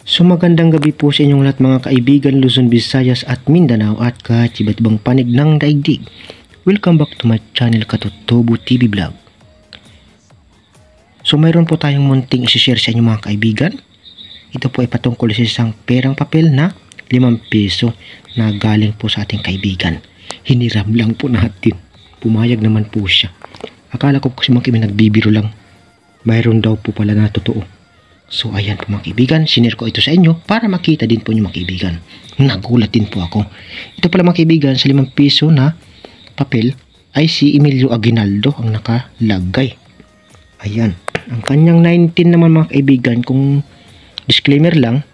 So magandang gabi po sa inyong lahat mga kaibigan Luzon, Visayas at Mindanao at kahit iba't ibang panig ng daigdig. Welcome back to my channel Katutubo TV Vlog. So mayroon po tayong munting isi-share sa inyo mga kaibigan. Ito po ay patungkol sa isang perang papel na 5 piso na galing po sa ating kaibigan. Hiniram lang po natin. Pumayag naman po siya. Akala ko kasi mga kaibigan nagbibiro lang. Mayroon daw po pala na totoo. So ayan po mga kaibigan, sinare ko ito sa inyo para makita din po nyo mga kaibigan. Nagulat din po ako. Ito pala mga kaibigan, sa 5 piso na papel ay si Emilio Aguinaldo ang nakalagay. Ayan. Ang kanyang 19 naman mga kaibigan, kung disclaimer lang,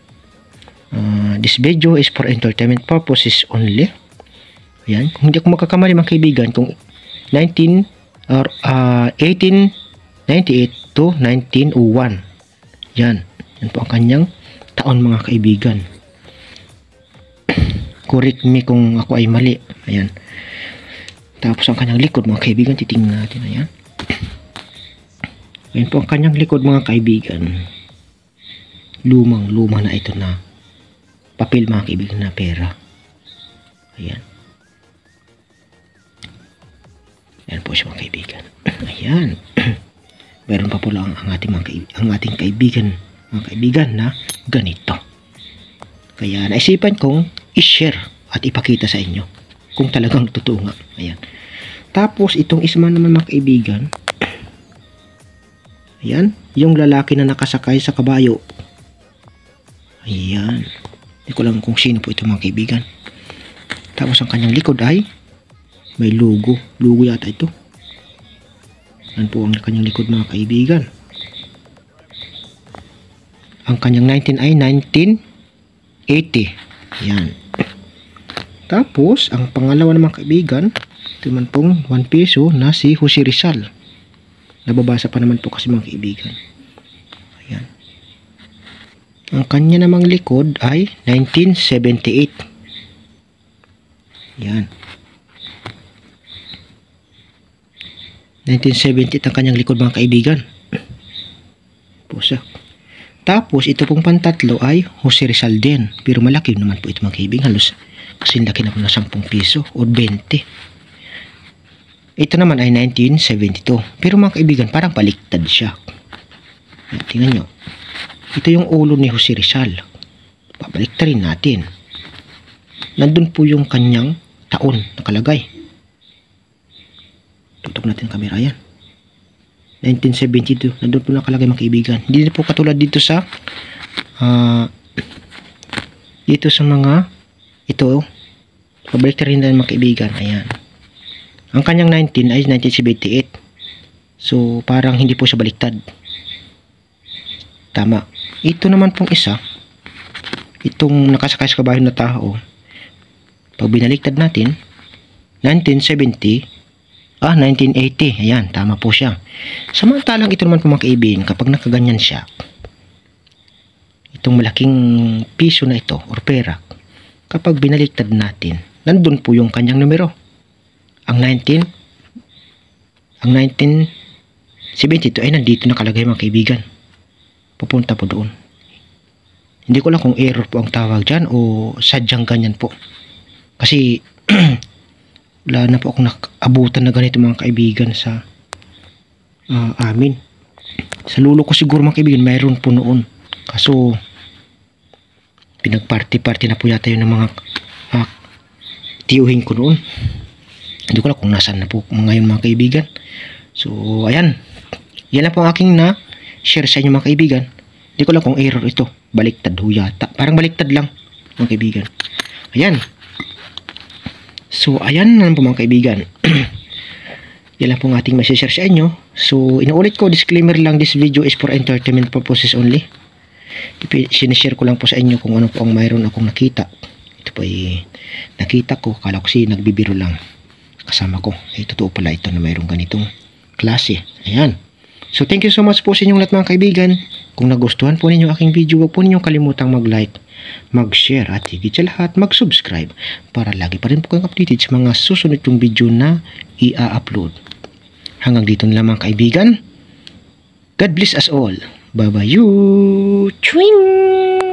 this video is for entertainment purposes only. Ayan. Kung hindi ako makakamali mga kaibigan, kung 1898 to 1901. Yan. Yan po ang kanyang taon mga kaibigan. Correct me kung ako ay mali. Ayan. Tapos ang kanyang likod mga kaibigan, titingnan natin. Ayan. Ayan po ang kanyang likod mga kaibigan. Lumang-luma na ito na papel mga kaibigan na pera. Ayan. Ayan po siya mga kaibigan. Ayan. Meron pa po lang ang ating kaibigan, mga kaibigan na ganito. Kaya naisipan kong i-share at ipakita sa inyo kung talagang totoo nga. Ayan. Tapos itong isma naman mga kaibigan, ayan, yung lalaki na nakasakay sa kabayo. Ayan. Hindi ko lang kung sino po ito mga kaibigan. Tapos ang kanyang likod ay may logo. Logo yata ito. Yan po ang kanyang likod mga kaibigan. Ang kanyang 19 ay 1980. Yan. Tapos, ang pangalawa ng mga kaibigan, ito man pong 1 piso na si Jose Rizal. Nababasa pa naman po kasi mga kaibigan. Ayan. Ang kanya namang likod ay 1978. Yan. 1970 ang kanyang likod mga kaibigan. Pusa. Tapos ito pong pantatlo ay Jose Rizal din. Pero malaki naman po ito mga kaibigan. Halos kasi laki na po na 10 piso o 20. Ito naman ay 1972. Pero mga kaibigan parang baliktad siya. Tingnan nyo. Ito yung ulo ni Jose Rizal. Pabaliktarin natin. Nandun po yung kanyang taon nakalagay. Tutok natin ang camera. Yan. 1972. Nandun po nakalagay mga kaibigan. Hindi na po katulad dito sa mga ito. Pabalik rin na mga kaibigan. Ayan. Ang kanyang 19 ay 1978. So parang hindi po siya baliktad. Tama. Ito naman pong isa. Itong nakasakay sa kabayo na tao. Pag binaliktad natin 1970 1980. Ayan, tama po siya. Samantalang ito naman po mga kaibigan, kapag nakaganyan siya, itong malaking piso na ito, or pera, kapag binaliktad natin, nandun po yung kanyang numero. Ang 1972 ay nandito nakalagay mga kaibigan. Pupunta po doon. Hindi ko lang kung error po ang tawag dyan o sadyang ganyan po. Kasi wala na po akong nakabutan na ganito mga kaibigan sa amin. Sa lulo ko siguro mga kaibigan mayroon po noon. Kaso pinagparty-party na po yata yun ng mga tiyuhin ko noon. Hindi ko lang kung nasaan na po ngayon mga kaibigan. So ayan. Yan na po ang aking na share sa inyo mga kaibigan. Hindi ko lang kung error ito. Baliktad ho yata. Parang baliktad lang mga kaibigan. Ayan. So, ayan na po mga kaibigan. Yan lang po ang ating message sa inyo. So, inuulit ko, disclaimer lang, this video is for entertainment purposes only. Sinishare ko lang po sa inyo kung ano po ang mayroon akong nakita. Ito po ay nakita ko, kala ko nagbibiro lang. Kasama ko. Ay, totoo pala ito na mayroong ganitong klase. Ayan. So, thank you so much po sa inyong lahat mga kaibigan. Kung nagustuhan po ninyo aking video, huwag po ninyong kalimutang mag-like, mag-share at higit sa lahat mag-subscribe para lagi pa rin po kayong updated sa mga susunod kong video na i-upload. Hanggang dito na lang mga kaibigan. God bless us all. Bye-bye you. Chwing!